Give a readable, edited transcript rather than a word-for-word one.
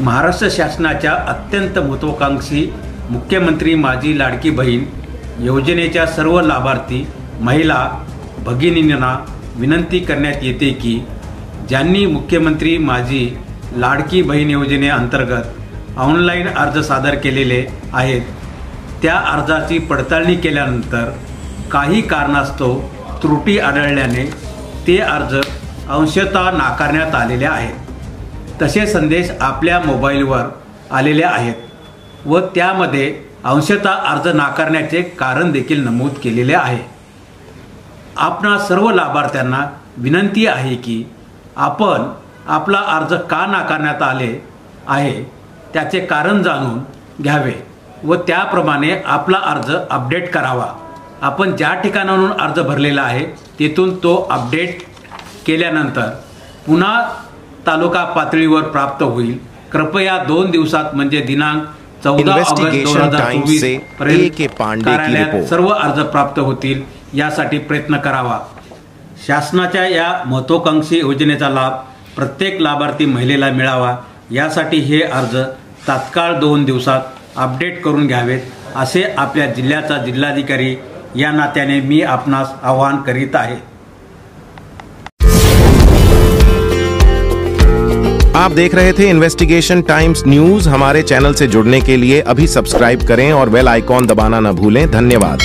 महाराष्ट्र शासनाच्या अत्यंत महत्त्वाकांक्षी मुख्यमंत्री माझी लाडकी बहीण योजनेच्या सर्व लाभार्थी महिला भगिनींना विनंती करण्यात येते की ज्यांनी मुख्यमंत्री माझी लाडकी बहीण योजनेअंतर्गत ऑनलाईन अर्ज सादर केलेले आहेत त्या अर्जाची पडताळणी केल्यानंतर काही कारणास्तव त्रुटी आढळल्याने ते अर्ज अंशतः नाकारण्यात आलेले आहेत। तसे संदेश आपल्या मोबाईलवर आलेले आहेत व त्यामध्ये अंशतः अर्ज नाकारण्याचे कारण देखील नमूद केलेले आहे। आपणा सर्व लाभार्थ्यांना विनंती आहे की आपण आपला अर्ज का नाकारण्यात आले आहे त्याचे कारण जाणून घ्यावे व त्याप्रमाणे आपला अर्ज अपडेट करावा। आपण ज्या ठिकाणाहून अर्ज भरलेला आहे तेथून तो अपडेट केल्यानंतर पुन्हा तालुका पातळीवर प्राप्त होईल। कृपया 2 दिवसात म्हणजे दिनांक 14 ऑगस्ट 2024 पर्यंत कार्यालयात सर्व अर्ज प्राप्त होतील यासाठी प्रयत्न करावा। शासनाच्या या महत्त्वाकांक्षी योजनेचा लाभ प्रत्येक लाभार्थी महिलेला मिळावा यासाठी हे अर्ज तात्काळ 2 दिवसात अपडेट करून घ्यावेत असे आपल्या जिल्ह्याचा जिल्हाधिकारी या नात्याने मी आपणास आवाहन करीत आहे। आप देख रहे थे इन्वेस्टिगेशन टाइम्स न्यूज। हमारे चैनल से जुड़ने के लिए अभी सब्सक्राइब करें और बेल आइकॉन दबाना न भूलें। धन्यवाद।